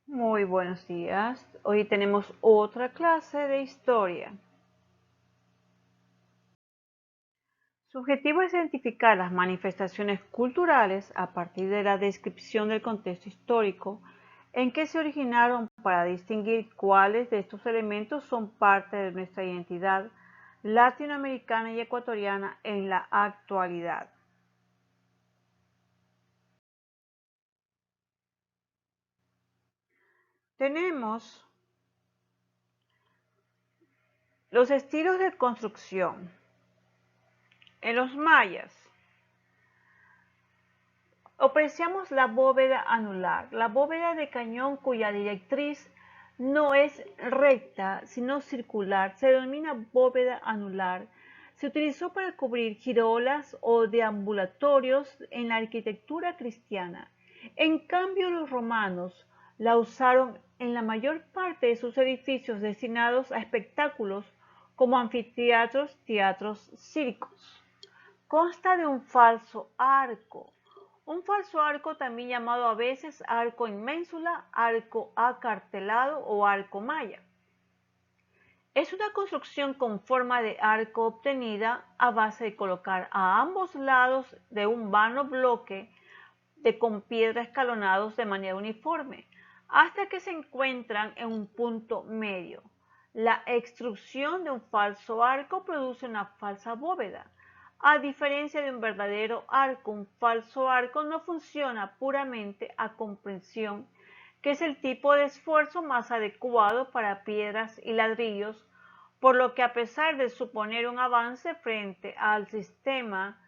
Muy buenos días. Hoy tenemos otra clase de historia. Su objetivo es identificar las manifestaciones culturales a partir de la descripción del contexto histórico en que se originaron para distinguir cuáles de estos elementos son parte de nuestra identidad latinoamericana y ecuatoriana en la actualidad. Tenemos los estilos de construcción. En los mayas, apreciamos la bóveda anular, la bóveda de cañón cuya directriz no es recta sino circular, se denomina bóveda anular. Se utilizó para cubrir girolas o deambulatorios en la arquitectura cristiana. En cambio, los romanos la usaron en la mayor parte de sus edificios destinados a espectáculos como anfiteatros, teatros, circos. Consta de un falso arco. Un falso arco, también llamado a veces arco en ménsula, arco acartelado o arco maya. Es una construcción con forma de arco obtenida a base de colocar a ambos lados de un vano bloque con piedra escalonados de manera uniforme, hasta que se encuentran en un punto medio. La extrusión de un falso arco produce una falsa bóveda. A diferencia de un verdadero arco, un falso arco no funciona puramente a compresión, que es el tipo de esfuerzo más adecuado para piedras y ladrillos, por lo que a pesar de suponer un avance frente al sistema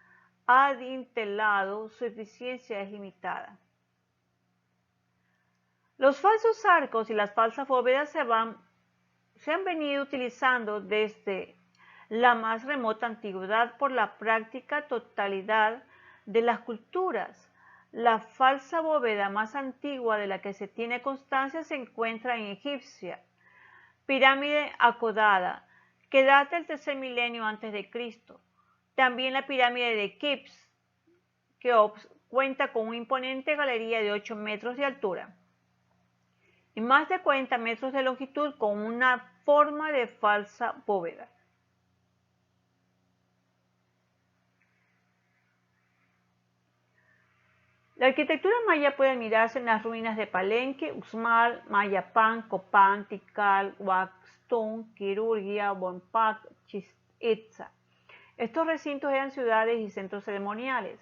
adintelado, su eficiencia es limitada. Los falsos arcos y las falsas bóvedas se han venido utilizando desde la más remota antigüedad por la práctica totalidad de las culturas. La falsa bóveda más antigua de la que se tiene constancia se encuentra en Egipcia, pirámide acodada, que data del tercer milenio antes de Cristo. También la pirámide de Keops cuenta con una imponente galería de 8 metros de altura y más de 40 metros de longitud con una forma de falsa bóveda. La arquitectura maya puede admirarse en las ruinas de Palenque, Uxmal, Mayapán, Copán, Tikal, Huaxtún, Quirurgia, Bonpac, Chichén Itzá. Estos recintos eran ciudades y centros ceremoniales.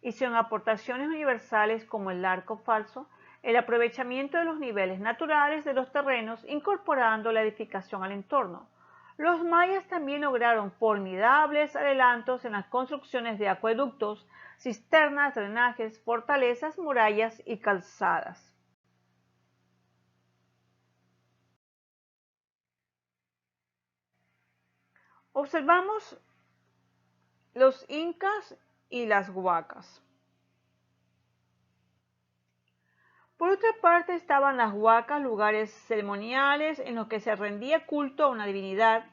Hicieron aportaciones universales como el arco falso, el aprovechamiento de los niveles naturales de los terrenos, incorporando la edificación al entorno. Los mayas también lograron formidables adelantos en las construcciones de acueductos, cisternas, drenajes, fortalezas, murallas y calzadas. Observamos los incas y las huacas. Por otra parte estaban las huacas, lugares ceremoniales en los que se rendía culto a una divinidad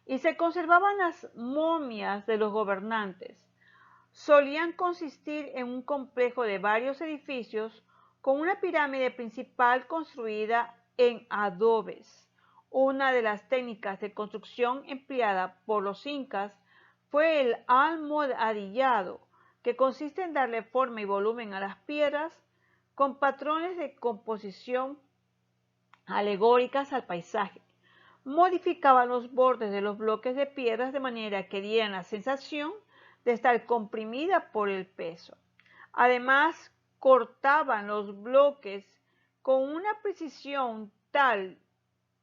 y se conservaban las momias de los gobernantes. Solían consistir en un complejo de varios edificios con una pirámide principal construida en adobes. Una de las técnicas de construcción empleada por los incas fue el almohadillado, que consiste en darle forma y volumen a las piedras con patrones de composición alegóricas al paisaje. Modificaban los bordes de los bloques de piedras de manera que dieran la sensación de estar comprimida por el peso. Además, cortaban los bloques con una precisión tal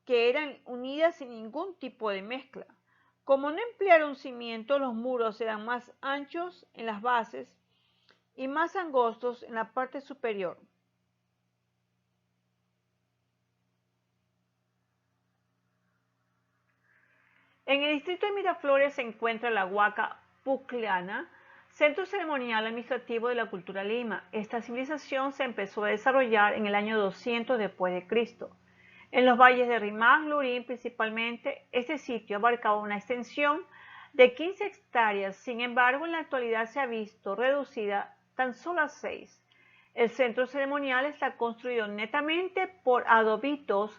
que eran unidas sin ningún tipo de mezcla. Como no emplearon cimiento, los muros eran más anchos en las bases y más angostos en la parte superior. En el distrito de Miraflores se encuentra la Huaca Pucllana, centro ceremonial administrativo de la cultura Lima. Esta civilización se empezó a desarrollar en el año 200 después de Cristo. En los valles de Rímac, Lurín principalmente, este sitio abarcaba una extensión de 15 hectáreas, sin embargo en la actualidad se ha visto reducida tan solo a 6. El centro ceremonial está construido netamente por adobitos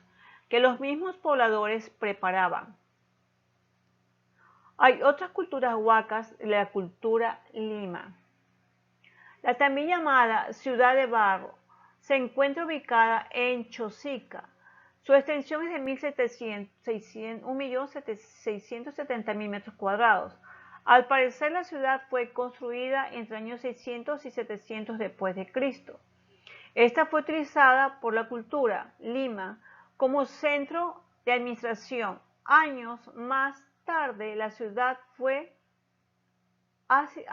que los mismos pobladores preparaban. Hay otras culturas huacas de la cultura Lima. La también llamada Ciudad de Barro se encuentra ubicada en Chosica. Su extensión es de 1.670.000 metros cuadrados. Al parecer, la ciudad fue construida entre años 600 y 700 después de Cristo. Esta fue utilizada por la cultura Lima como centro de administración. Años más tarde, la ciudad fue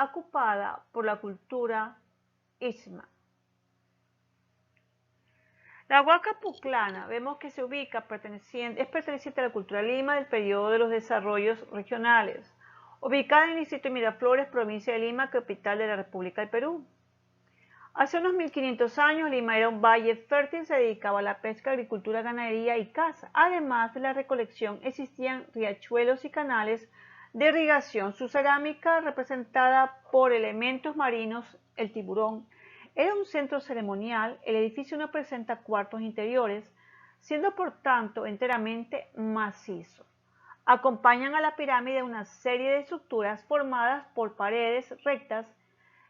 ocupada por la cultura Isma. La Huaca Puclana, vemos que se ubica es perteneciente a la cultura Lima del periodo de los desarrollos regionales, ubicada en el distrito de Miraflores, provincia de Lima, capital de la República del Perú. Hace unos 1500 años, Lima era un valle fértil, se dedicaba a la pesca, agricultura, ganadería y caza. Además de la recolección, existían riachuelos y canales de irrigación. Su cerámica, representada por elementos marinos, el tiburón, era un centro ceremonial. El edificio no presenta cuartos interiores, siendo por tanto enteramente macizo. Acompañan a la pirámide una serie de estructuras formadas por paredes rectas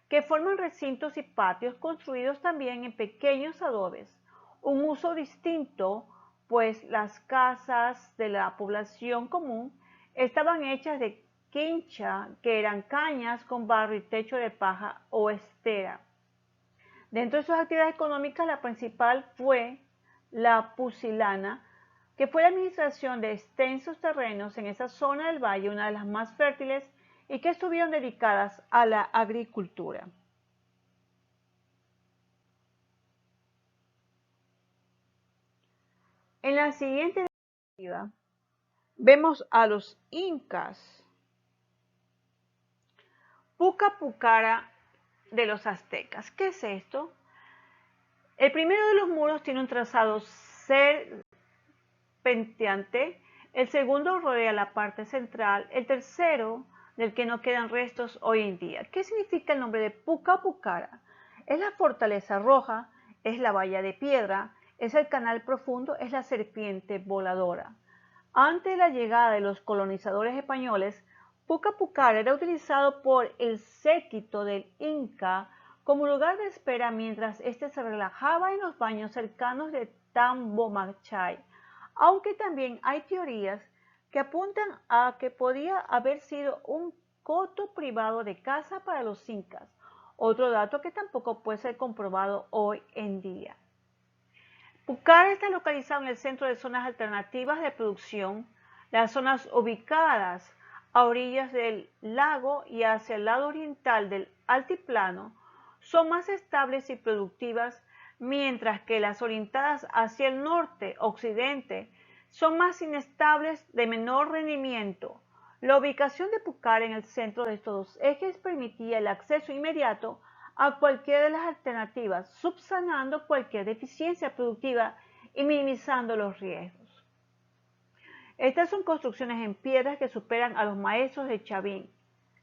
que forman recintos y patios construidos también en pequeños adobes, un uso distinto, pues las casas de la población común estaban hechas de quincha, que eran cañas con barro y techo de paja o estera. Dentro de sus actividades económicas, la principal fue la pucilana, que fue la administración de extensos terrenos en esa zona del valle, una de las más fértiles, y que estuvieron dedicadas a la agricultura. En la siguiente diapositiva vemos a los incas. Puca Pucara de los aztecas. ¿Qué es esto? El primero de los muros tiene un trazado serpenteante, el segundo rodea la parte central, el tercero del que no quedan restos hoy en día. ¿Qué significa el nombre de Puca Pucara? Es la fortaleza roja, es la valla de piedra, es el canal profundo, es la serpiente voladora. Antes de la llegada de los colonizadores españoles, Puca Pucara era utilizado por el séquito del Inca como lugar de espera mientras éste se relajaba en los baños cercanos de Tambomachay, aunque también hay teorías que apuntan a que podía haber sido un coto privado de caza para los incas, otro dato que tampoco puede ser comprobado hoy en día. Pucara está localizado en el centro de zonas alternativas de producción. Las zonas ubicadas a orillas del lago y hacia el lado oriental del altiplano son más estables y productivas, mientras que las orientadas hacia el norte-occidente son más inestables, de menor rendimiento. La ubicación de Pucara en el centro de estos dos ejes permitía el acceso inmediato a cualquiera de las alternativas, subsanando cualquier deficiencia productiva y minimizando los riesgos. Estas son construcciones en piedras que superan a los maestros de Chavín.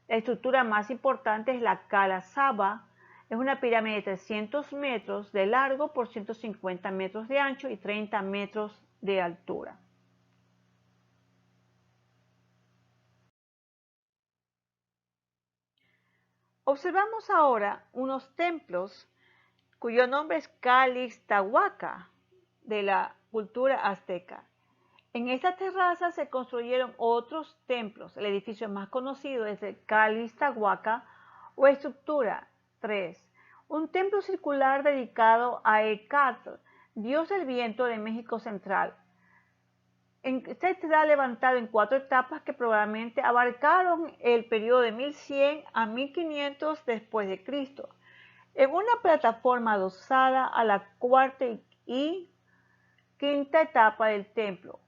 La estructura más importante es la Cala Saba. Es una pirámide de 300 metros de largo por 150 metros de ancho y 30 metros de altura. Observamos ahora unos templos cuyo nombre es Calixtahuaca, de la cultura azteca. En esta terraza se construyeron otros templos. El edificio más conocido es el Calixtahuaca o estructura 3, un templo circular dedicado a Ecatl, dios del viento de México Central. Está levantado en 4 etapas que probablemente abarcaron el periodo de 1100 a 1500 después de Cristo, en una plataforma adosada a la cuarta y quinta etapa del templo.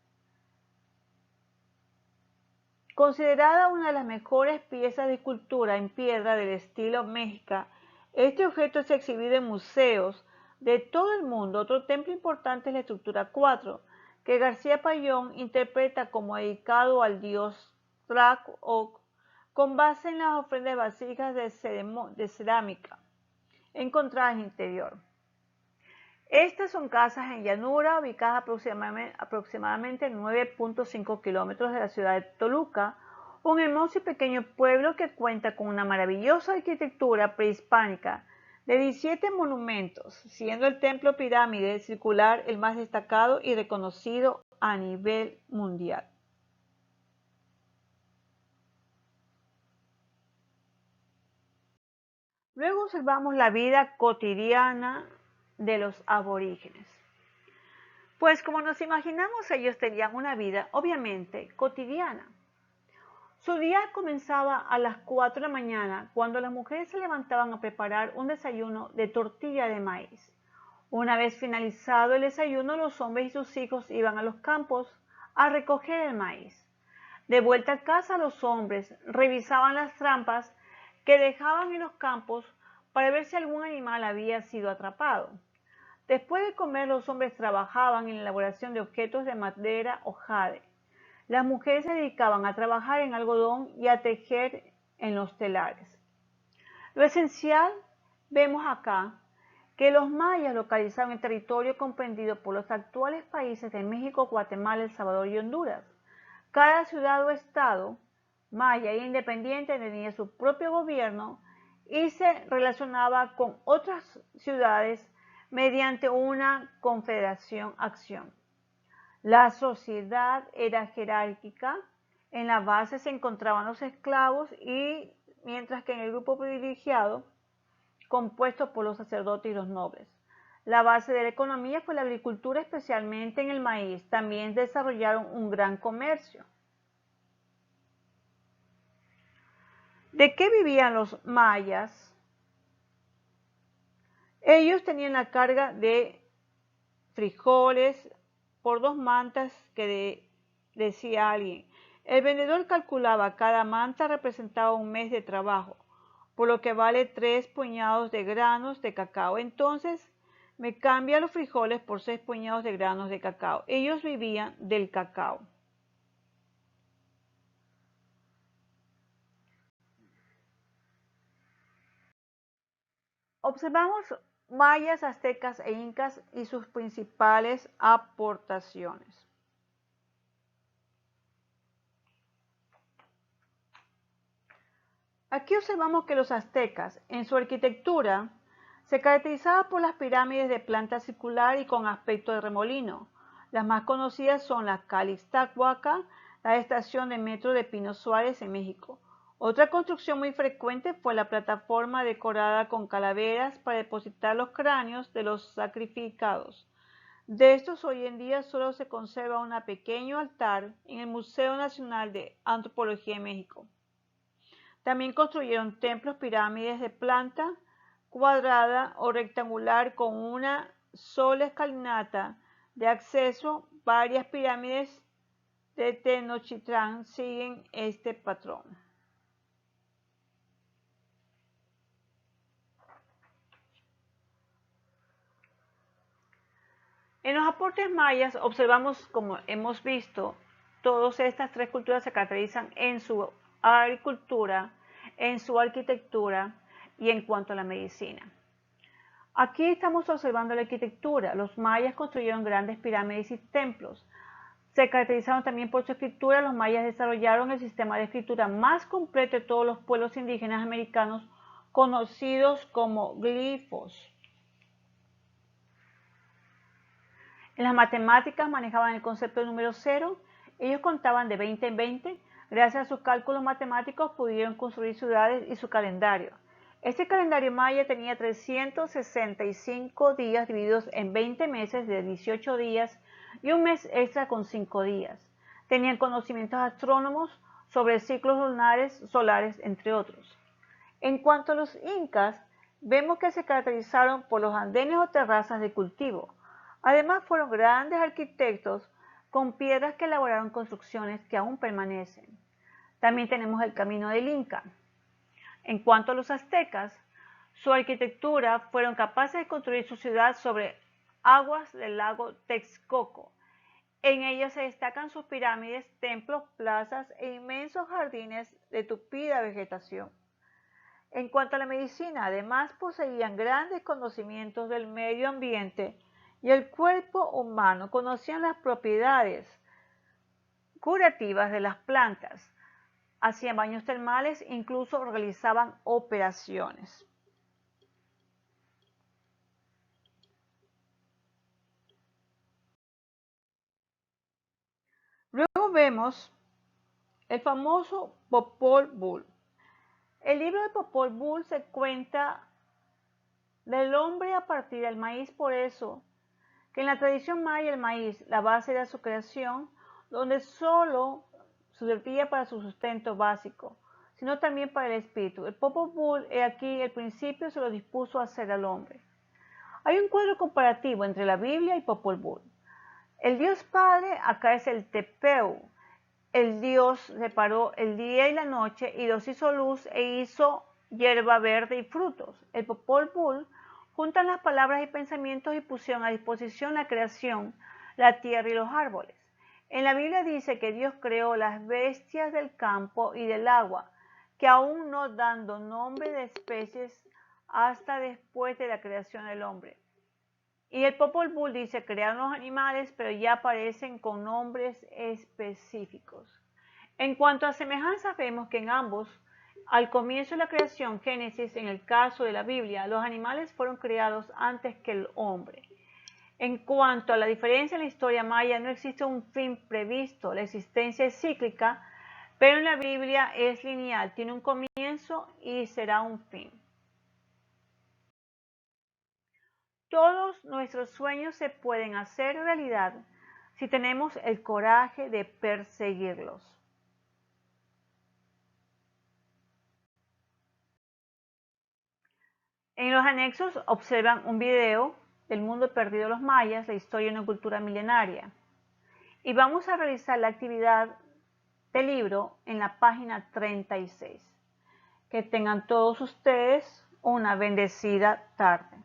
Considerada una de las mejores piezas de escultura en piedra del estilo mexica, este objeto es exhibido en museos de todo el mundo. Otro templo importante es la estructura 4, que García Payón interpreta como dedicado al dios Tlaloc, con base en las ofrendas vasijas de cerámica encontradas en el interior. Estas son casas en llanura ubicadas aproximadamente 9.5 kilómetros de la ciudad de Toluca, un hermoso y pequeño pueblo que cuenta con una maravillosa arquitectura prehispánica de 17 monumentos, siendo el templo pirámide circular el más destacado y reconocido a nivel mundial. Luego observamos la vida cotidiana de los aborígenes. Pues como nos imaginamos, ellos tenían una vida obviamente cotidiana. Su día comenzaba a las 4 de la mañana, cuando las mujeres se levantaban a preparar un desayuno de tortilla de maíz. Una vez finalizado el desayuno, los hombres y sus hijos iban a los campos a recoger el maíz. De vuelta a casa, los hombres revisaban las trampas que dejaban en los campos para ver si algún animal había sido atrapado. Después de comer, los hombres trabajaban en la elaboración de objetos de madera o jade. Las mujeres se dedicaban a trabajar en algodón y a tejer en los telares. Lo esencial, vemos acá, que los mayas localizaban el territorio comprendido por los actuales países de México, Guatemala, El Salvador y Honduras. Cada ciudad o estado maya e independiente tenía su propio gobierno y se relacionaba con otras ciudades mediante una confederación-acción. La sociedad era jerárquica, en la base se encontraban los esclavos y mientras que en el grupo privilegiado, compuesto por los sacerdotes y los nobles. La base de la economía fue la agricultura, especialmente en el maíz. También desarrollaron un gran comercio. ¿De qué vivían los mayas? Ellos tenían la carga de frijoles por 2 mantas que decía alguien. El vendedor calculaba cada manta representaba un mes de trabajo, por lo que vale 3 puñados de granos de cacao. Entonces me cambia los frijoles por 6 puñados de granos de cacao. Ellos vivían del cacao. Observamos mayas, aztecas e incas y sus principales aportaciones. Aquí observamos que los aztecas, en su arquitectura, se caracterizaban por las pirámides de planta circular y con aspecto de remolino. Las más conocidas son la Calixtahuaca, la estación de metro de Pino Suárez en México. Otra construcción muy frecuente fue la plataforma decorada con calaveras para depositar los cráneos de los sacrificados. De estos hoy en día solo se conserva un pequeño altar en el Museo Nacional de Antropología en México. También construyeron templos pirámides de planta cuadrada o rectangular con una sola escalinata de acceso. Varias pirámides de Tenochtitlán siguen este patrón. En los aportes mayas observamos, como hemos visto, todas estas 3 culturas se caracterizan en su agricultura, en su arquitectura y en cuanto a la medicina. Aquí estamos observando la arquitectura. Los mayas construyeron grandes pirámides y templos. Se caracterizaron también por su escritura. Los mayas desarrollaron el sistema de escritura más completo de todos los pueblos indígenas americanos, conocidos como glifos. En las matemáticas manejaban el concepto de número 0. Ellos contaban de 20 en 20. Gracias a sus cálculos matemáticos pudieron construir ciudades y su calendario. Este calendario maya tenía 365 días divididos en 20 meses de 18 días y un mes extra con 5 días. Tenían conocimientos astrónomos sobre ciclos lunares, solares, entre otros. En cuanto a los incas, vemos que se caracterizaron por los andenes o terrazas de cultivo. Además, fueron grandes arquitectos con piedras que elaboraron construcciones que aún permanecen. También tenemos el camino del Inca. En cuanto a los aztecas, su arquitectura fueron capaces de construir su ciudad sobre aguas del lago Texcoco. En ellas se destacan sus pirámides, templos, plazas e inmensos jardines de tupida vegetación. En cuanto a la medicina, además poseían grandes conocimientos del medio ambiente y el cuerpo humano conocían las propiedades curativas de las plantas, hacían baños termales, incluso realizaban operaciones. Luego vemos el famoso Popol Vuh. El libro de Popol Vuh se cuenta del hombre a partir del maíz, por eso que en la tradición maya el maíz, la base de su creación, donde solo servía para su sustento básico, sino también para el espíritu. El Popol Vuh, he aquí, el principio se lo dispuso a hacer al hombre. Hay un cuadro comparativo entre la Biblia y Popol Vuh. El Dios Padre acá es el Tepeu. El Dios separó el día y la noche y los hizo luz e hizo hierba verde y frutos. El Popol Vuh juntan las palabras y pensamientos y pusieron a disposición la creación, la tierra y los árboles. En la Biblia dice que Dios creó las bestias del campo y del agua, que aún no dando nombre de especies hasta después de la creación del hombre. Y el Popol Vuh dice, crearon los animales, pero ya aparecen con nombres específicos. En cuanto a semejanzas, vemos que en ambos, al comienzo de la creación, Génesis, en el caso de la Biblia, los animales fueron creados antes que el hombre. En cuanto a la diferencia en la historia maya, no existe un fin previsto, la existencia es cíclica, pero en la Biblia es lineal, tiene un comienzo y será un fin. Todos nuestros sueños se pueden hacer realidad si tenemos el coraje de perseguirlos. En los anexos observan un video del mundo perdido de los mayas, la historia de una cultura milenaria. Y vamos a realizar la actividad del libro en la página 36. Que tengan todos ustedes una bendecida tarde.